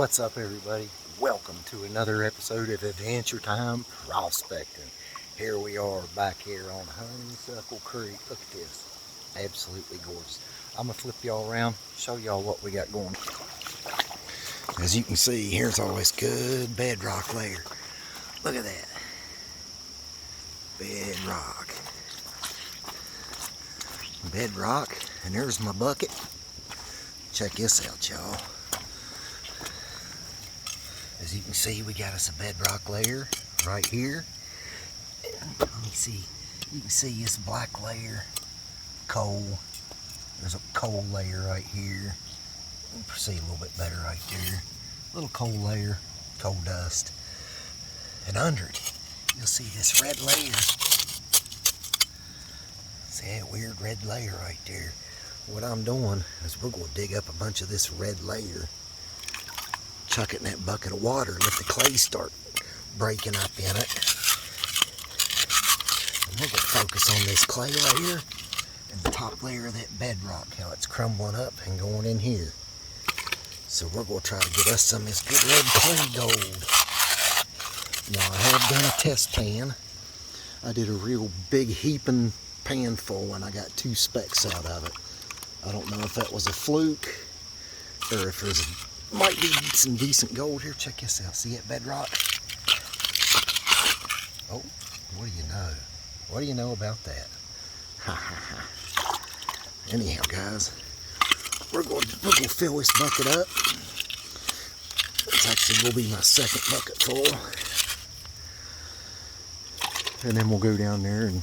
What's up, everybody? Welcome to another episode of Adventure Time Prospecting. Here we are back here on Honeysuckle Creek. Look at this. Absolutely gorgeous. I'm going to flip y'all around, show y'all what we got going. As you can see, here's all this good bedrock layer. Look at that. Bedrock. Bedrock. And there's my bucket. Check this out, y'all. As you can see, we got us a bedrock layer right here. Let me see. You can see this black layer, coal. There's a coal layer right here. You can see a little bit better right there. Little coal layer, coal dust. And under it, you'll see this red layer. See that weird red layer right there? What I'm doing is we're going to dig up a bunch of this red layer, chuck it in that bucket of water, let the clay start breaking up in it. And we're going to focus on this clay layer and the top layer of that bedrock, how it's crumbling up and going in here. So we're going to try to get us some of this good red clay gold. Now I have done a test pan. I did a real big heaping pan full and I got 2 specks out of it. I don't know if that was a fluke or if there's might be some decent gold here. Check this out. See that bedrock? Oh, what do you know? What do you know about that? Ha ha ha. Anyhow, guys, we're going to fill this bucket up. It's actually will be my second bucket full. And then we'll go down there and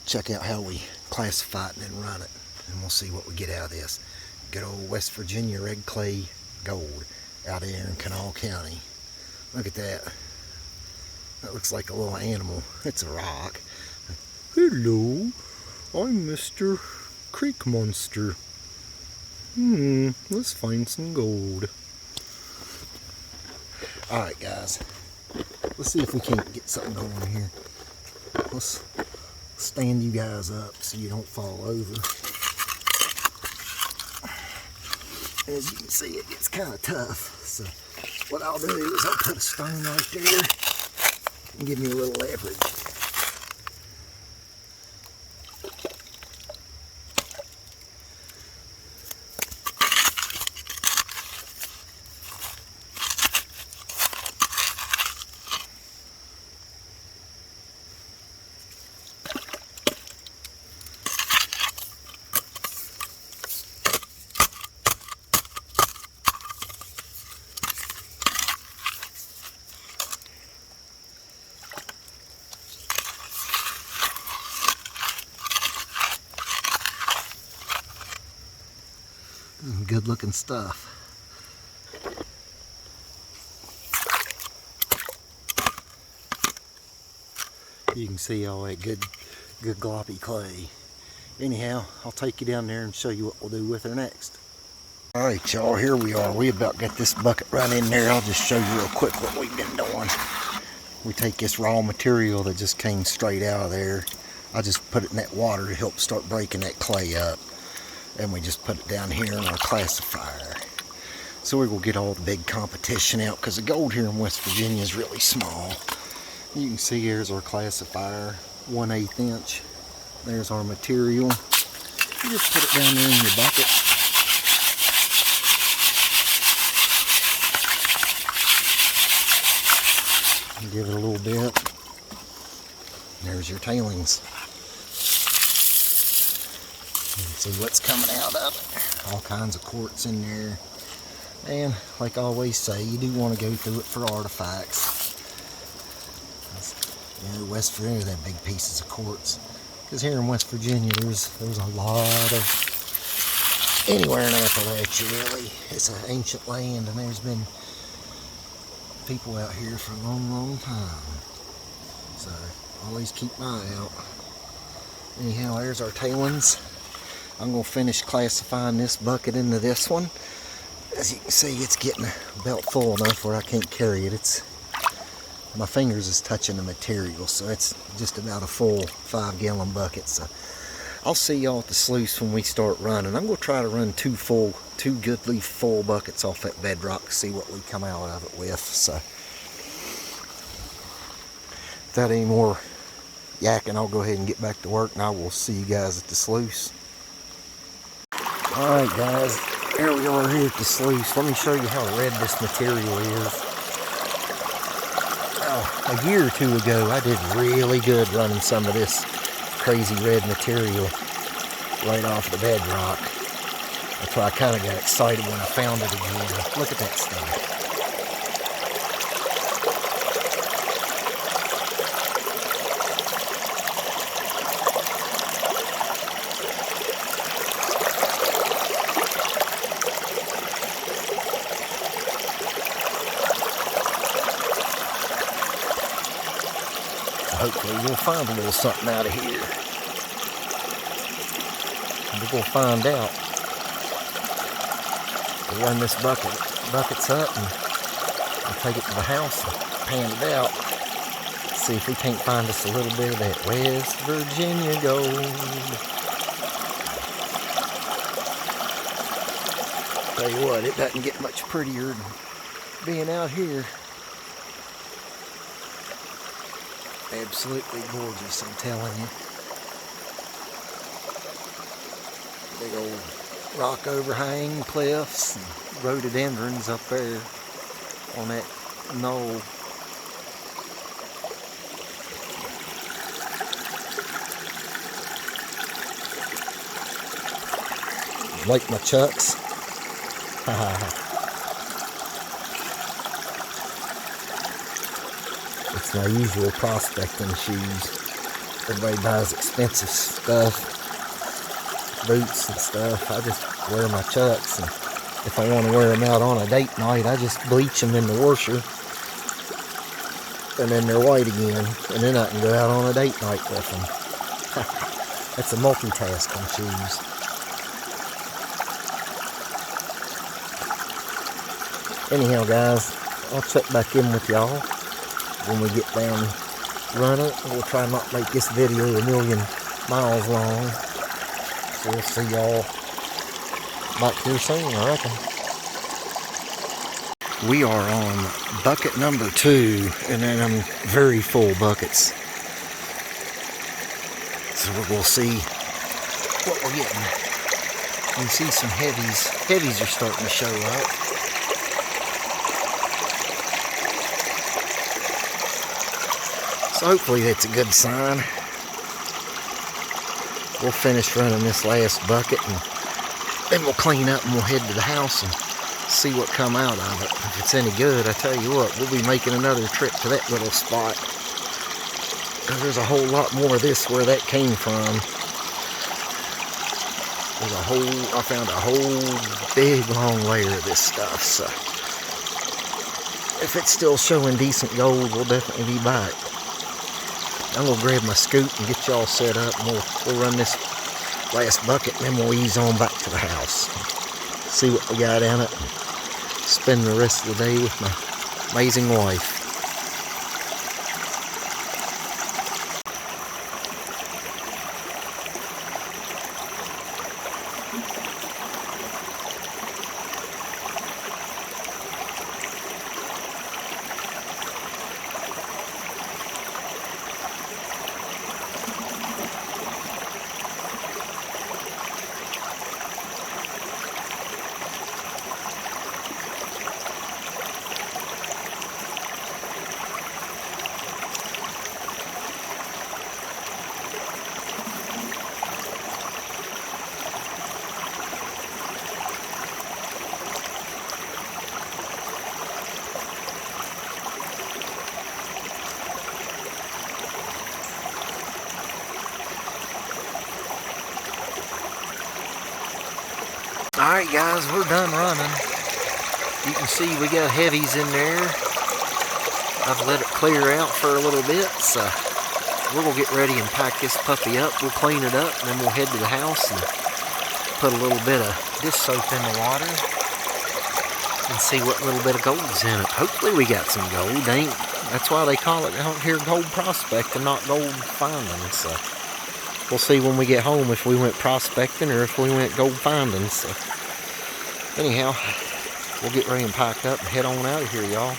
check out how we classify it and then run it. And we'll see what we get out of this. Good old West Virginia red clay gold out there in Kanawha County. Look at that. That looks like a little animal. It's a rock. Hello, I'm Mr. Creek Monster. Let's find some gold. Alright, guys. Let's see if we can't get something going here. Let's stand you guys up so you don't fall over. As you can see, it gets kind of tough. So what I'll do is I'll put a stone right there and give me a little leverage. Good looking stuff. You can see all that good gloppy clay. Anyhow, I'll take you down there and show you what we'll do with her next. Alright, y'all, here we are. We about got this bucket run in there. I'll just show you real quick what we've been doing. We take this raw material that just came straight out of there. I just put it in that water to help start breaking that clay up. And we just put it down here in our classifier. So we will get all the big competition out because the gold here in West Virginia is really small. You can see here's our classifier, 1/8 inch. There's our material. You just put it down there in your bucket. And give it a little bit. There's your tailings. See what's coming out of it. All kinds of quartz in there. And like I always say, you do want to go through it for artifacts. You know, West Virginia, that big pieces of quartz. Because here in West Virginia, there's a lot of anywhere in Appalachia really. It's an ancient land, and there's been people out here for a long time. So always keep my eye out. Anyhow, there's our tailings. I'm going to finish classifying this bucket into this one. As you can see, it's getting about full enough where I can't carry it. My fingers is touching the material, so it's just about a full 5-gallon bucket. So I'll see y'all at the sluice when we start running. I'm going to try to run two goodly full buckets off that Bedrock, see what we come out of it with. So, without any more yakking, I'll go ahead and get back to work, and I will see you guys at the sluice. Alright guys, here we are here at the sluice. Let me show you how red this material is. A year or two ago, I did really good running some of this crazy red material right off the Bedrock. That's why I kind of got excited when I found it again. Look at that stuff. Hopefully we'll find a little something out of here. We're going to find out. We'll run this buckets up and we'll take it to the house and pan it out. See if we can't find us a little bit of that West Virginia gold. Tell you what, it doesn't get much prettier than being out here. Absolutely gorgeous, I'm telling you. Big old rock overhang, cliffs, and rhododendrons up there on that knoll. Like my chucks. It's my usual prospecting shoes. Everybody buys expensive stuff, boots and stuff. I just wear my chucks, and if I want to wear them out on a date night, I just bleach them in the washer, and then they're white again, and then I can go out on a date night with them. That's a multitasking shoes. Anyhow, guys, I'll check back in with y'all when we get down running. We'll try not to make this video a million miles long. So we'll see y'all back here soon, I reckon. We are on bucket number 2, and then I'm very full buckets. So we're going to see what we're getting. You can see some heavies. Heavies are starting to show up. So hopefully that's a good sign. We'll finish running this last bucket, and then we'll clean up and we'll head to the house and see what come out of it. If it's any good, I tell you what, we'll be making another trip to that little spot. There's a whole lot more of this where that came from. I found a whole big long layer of this stuff. So if it's still showing decent gold, we'll definitely be back. I'm going to grab my scoop and get y'all set up, and we'll run this last bucket, and then we'll ease on back to the house. See what we got in it. Spend the rest of the day with my amazing wife. Alright guys, we're done running. You can see we got heavies in there. I've let it clear out for a little bit, so we're going to get ready and pack this puppy up. We'll clean it up, and then we'll head to the house and put a little bit of dish soap in the water and see what little bit of gold's in it. Hopefully we got some gold. That's why they call it out here gold prospecting, not gold finding. So we'll see when we get home if we went prospecting or if we went gold finding. So anyhow, we'll get ready and pack up and head on out of here, y'all.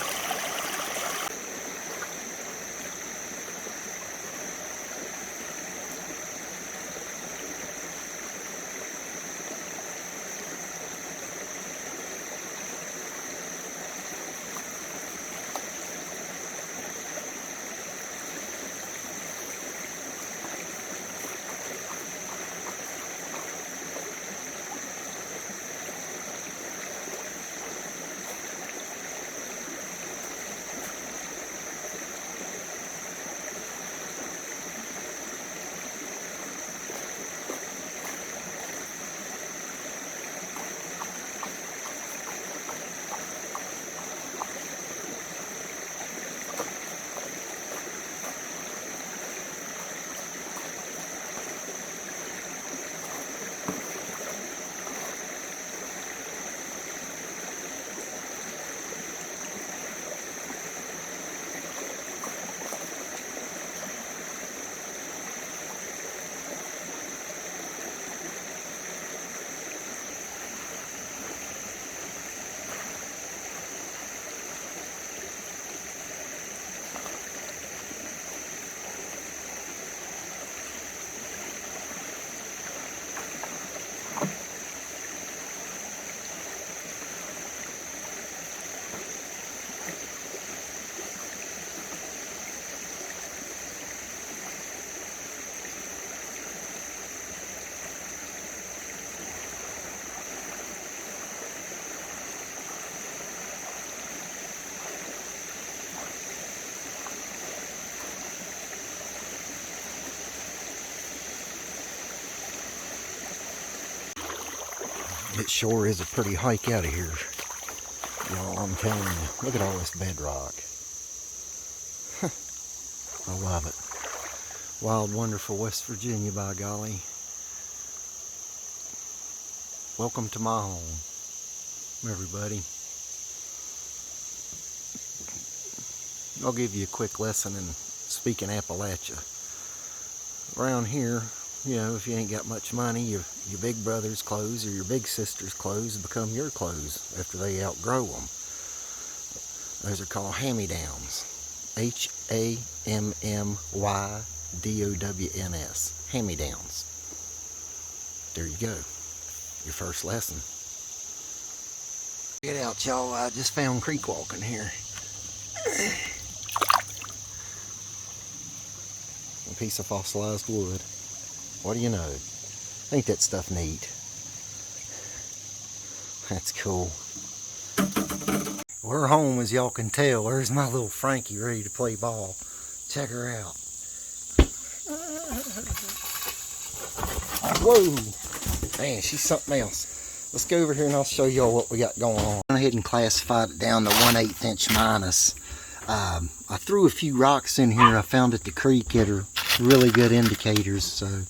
It sure is a pretty hike out of here, y'all, I'm telling you. Look at all this bedrock. I love it. Wild, wonderful West Virginia, by golly. Welcome to my home, everybody. I'll give you a quick lesson in speaking Appalachia. Around here, you know, if you ain't got much money, your big brother's clothes or your big sister's clothes become your clothes after they outgrow them. Those are called hand-me-downs. H-A-M-M-Y-D-O-W-N-S. Hand-me-downs. There you go. Your first lesson. Check it out, y'all. I just found creek walking here. A piece of fossilized wood. What do you know? Ain't that stuff neat? That's cool. We're home, as y'all can tell. There's my little Frankie ready to play ball. Check her out. Whoa! Man, she's something else. Let's go over here and I'll show y'all what we got going on. I went ahead and classified it down to 1/8 inch minus. I threw a few rocks in here I found at the creek that are really good indicators. So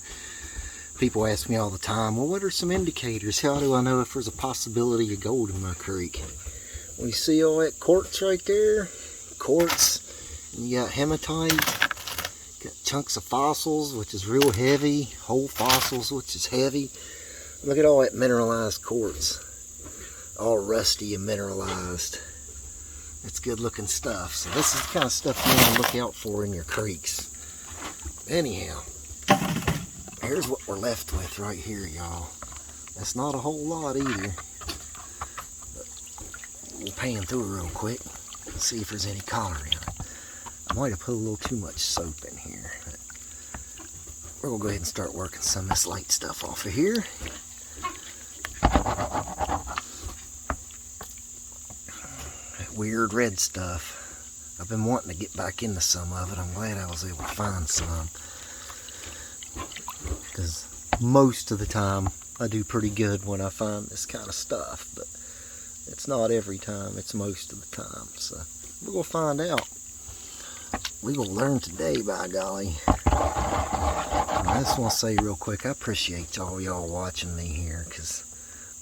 people ask me all the time, well, what are some indicators? How do I know if there's a possibility of gold in my creek? Well, you see all that quartz right there? Quartz. And you got hematite. Got chunks of fossils, which is real heavy. Whole fossils, which is heavy. Look at all that mineralized quartz. All rusty and mineralized. It's good looking stuff. So this is the kind of stuff you want to look out for in your creeks. Anyhow, here's what we're left with right here, y'all. That's not a whole lot either. But we'll pan through it real quick and see if there's any color in it. I might have put a little too much soap in here. We're going to go ahead and start working some of this light stuff off of here. That weird red stuff. I've been wanting to get back into some of it. I'm glad I was able to find some. Because most of the time I do pretty good when I find this kind of stuff. But it's not every time. It's most of the time. So we're going to find out. We're going to learn today, by golly. And I just want to say real quick, I appreciate all y'all watching me here. Because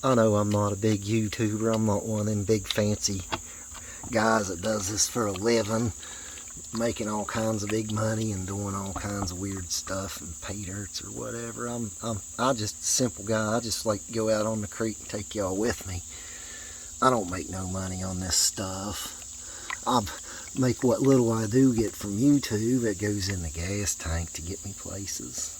I know I'm not a big YouTuber. I'm not one of them big fancy guys that does this for a living. making all kinds of big money and doing all kinds of weird stuff and pay dirts or whatever. I'm just a simple guy. I just like to go out on the creek and take y'all with me. I don't make no money on this stuff. I make what little I do get from YouTube. It goes in the gas tank to get me places.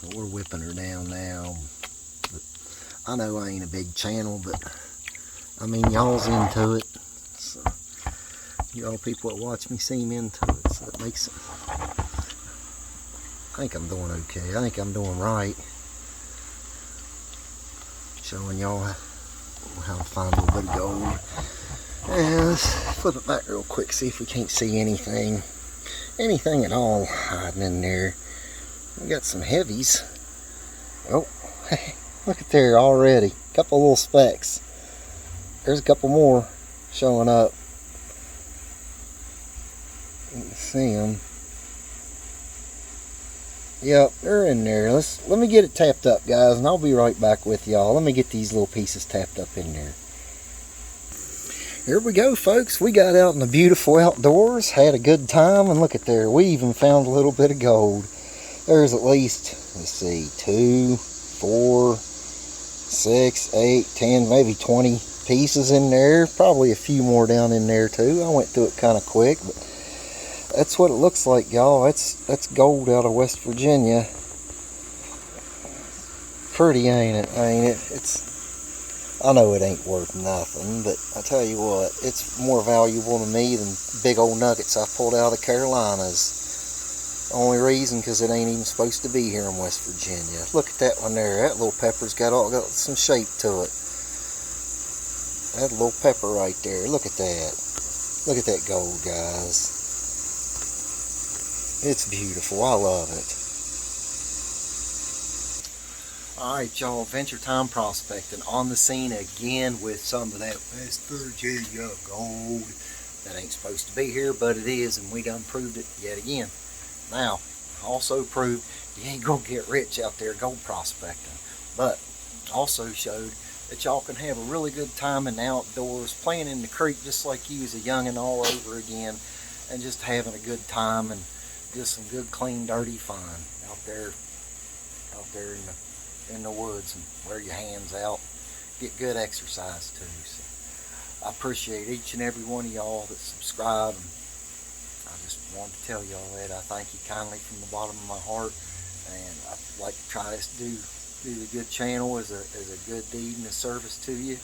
But we're whipping her down now. But I know I ain't a big channel, but I mean, y'all's into it. So, y'all people that watch me seem into it, so that makes it. I think I'm doing okay. I think I'm doing right. Showing y'all how to find a little bit of gold. And let's flip it back real quick, see if we can't see anything at all hiding in there. We got some heavies. Oh, look at there already. A couple little specks. There's a couple more showing up. You can see them. Yep, they're in there. Let me get it tapped up, guys, and I'll be right back with y'all. Let me get these little pieces tapped up in there. Here we go, folks. We got out in the beautiful outdoors, had a good time, and look at there. We even found a little bit of gold. There's at least, let's see, 2, 4, 6, 8, 10, maybe 20 pieces in there. Probably a few more down in there too. I went through it kind of quick, but that's what it looks like, y'all. That's gold out of West Virginia. Pretty, ain't it? I know it ain't worth nothing, but I tell you what, it's more valuable to me than big old nuggets I pulled out of the Carolinas. Only reason, because it ain't even supposed to be here in West Virginia. Look at that one there. That little pepper's got some shape to it. That little pepper right there. Look at that. Look at that gold, guys. It's beautiful. I love it. Alright, y'all. Venture Time Prospecting on the scene again with some of that West Virginia gold that ain't supposed to be here, but it is, and we done proved it yet again. Now, also proved you ain't gonna get rich out there gold prospecting, but also showed that y'all can have a really good time in the outdoors, playing in the creek just like you was a youngin' all over again, and just having a good time and just some good, clean, dirty fun out there in the woods, and wear your hands out, get good exercise too. So I appreciate each and every one of y'all that subscribe. I just wanted to tell y'all that I thank you kindly from the bottom of my heart, and I'd like to try to do the good channel as a good deed and a service to you,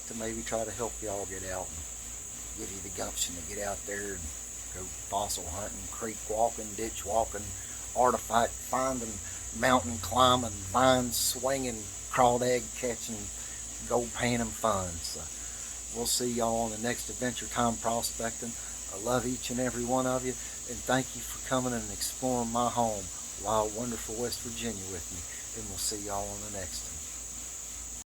to maybe try to help y'all get out and give you the gumption to get out there and go fossil hunting, creek walking, ditch walking, artifact finding, mountain climbing, vine swinging, crawdad catching, gold panning fun. So we'll see y'all on the next Adventure Time Prospecting. I love each and every one of you, and thank you for coming and exploring my home, wild, wonderful West Virginia with me. And we'll see y'all on the next one.